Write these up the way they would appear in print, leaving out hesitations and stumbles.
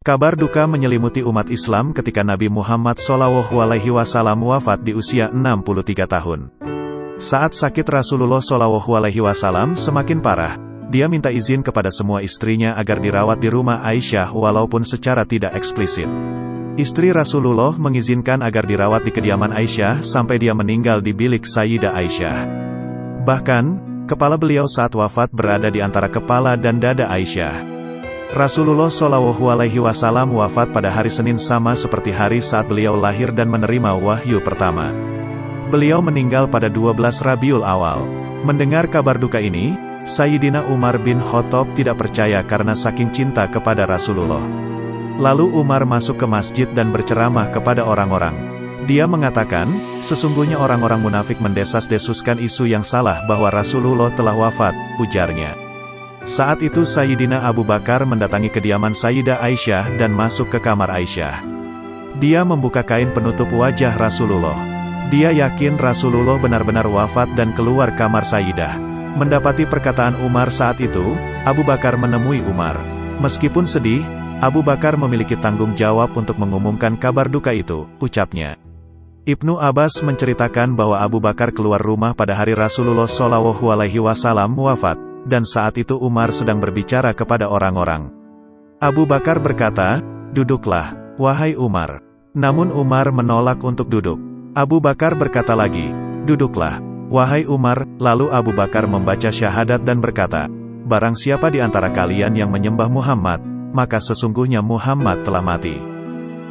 Kabar duka menyelimuti umat Islam ketika Nabi Muhammad SAW wafat di usia 63 tahun. Saat sakit Rasulullah SAW semakin parah, dia minta izin kepada semua istrinya agar dirawat di rumah Aisyah walaupun secara tidak eksplisit. Istri Rasulullah mengizinkan agar dirawat di kediaman Aisyah sampai dia meninggal di bilik Sayyidah Aisyah. Bahkan, kepala beliau saat wafat berada di antara kepala dan dada Aisyah. Rasulullah SAW wafat pada hari Senin sama seperti hari saat beliau lahir dan menerima wahyu pertama. Beliau meninggal pada 12 Rabiul Awal. Mendengar kabar duka ini, Sayyidina Umar bin Khattab tidak percaya karena saking cinta kepada Rasulullah. Lalu Umar masuk ke masjid dan berceramah kepada orang-orang. Dia mengatakan, sesungguhnya orang-orang munafik mendesas-desuskan isu yang salah bahwa Rasulullah telah wafat, ujarnya. Saat itu Sayyidina Abu Bakar mendatangi kediaman Sayyidah Aisyah dan masuk ke kamar Aisyah. Dia membuka kain penutup wajah Rasulullah. Dia yakin Rasulullah benar-benar wafat dan keluar kamar Sayyidah. Mendapati perkataan Umar saat itu, Abu Bakar menemui Umar. Meskipun sedih, Abu Bakar memiliki tanggung jawab untuk mengumumkan kabar duka itu, ucapnya. Ibnu Abbas menceritakan bahwa Abu Bakar keluar rumah pada hari Rasulullah SAW wafat. Dan saat itu Umar sedang berbicara kepada orang-orang. Abu Bakar berkata, "Duduklah, wahai Umar." Namun Umar menolak untuk duduk. Abu Bakar berkata lagi, "Duduklah, wahai Umar." Lalu Abu Bakar membaca syahadat dan berkata, "Barang siapa di antara kalian yang menyembah Muhammad, maka sesungguhnya Muhammad telah mati.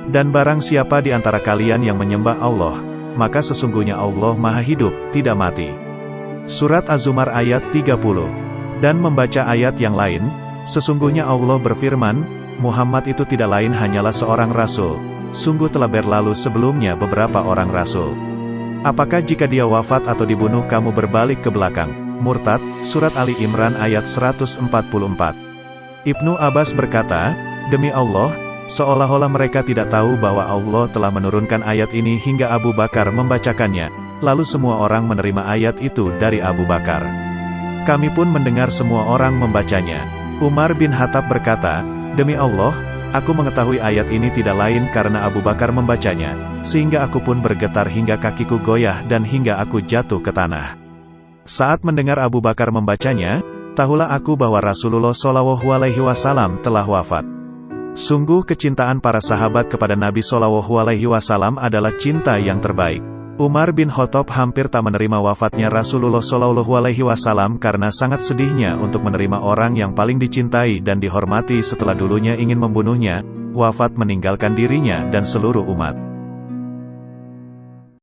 Dan barang siapa di antara kalian yang menyembah Allah, maka sesungguhnya Allah Maha Hidup, tidak mati." Surat Az-Zumar ayat 30. Dan membaca ayat yang lain, sesungguhnya Allah berfirman, Muhammad itu tidak lain hanyalah seorang rasul. Sungguh telah berlalu sebelumnya beberapa orang rasul. Apakah jika dia wafat atau dibunuh kamu berbalik ke belakang? Murtad, Surat Ali Imran ayat 144. Ibnu Abbas berkata, demi Allah, seolah-olah mereka tidak tahu bahwa Allah telah menurunkan ayat ini hingga Abu Bakar membacakannya. Lalu semua orang menerima ayat itu dari Abu Bakar. Kami pun mendengar semua orang membacanya. Umar bin Khattab berkata, demi Allah, aku mengetahui ayat ini tidak lain karena Abu Bakar membacanya, sehingga aku pun bergetar hingga kakiku goyah dan hingga aku jatuh ke tanah. Saat mendengar Abu Bakar membacanya, tahulah aku bahwa Rasulullah SAW telah wafat. Sungguh kecintaan para sahabat kepada Nabi SAW adalah cinta yang terbaik. Umar bin Khattab hampir tak menerima wafatnya Rasulullah SAW karena sangat sedihnya untuk menerima orang yang paling dicintai dan dihormati setelah dulunya ingin membunuhnya, wafat meninggalkan dirinya dan seluruh umat.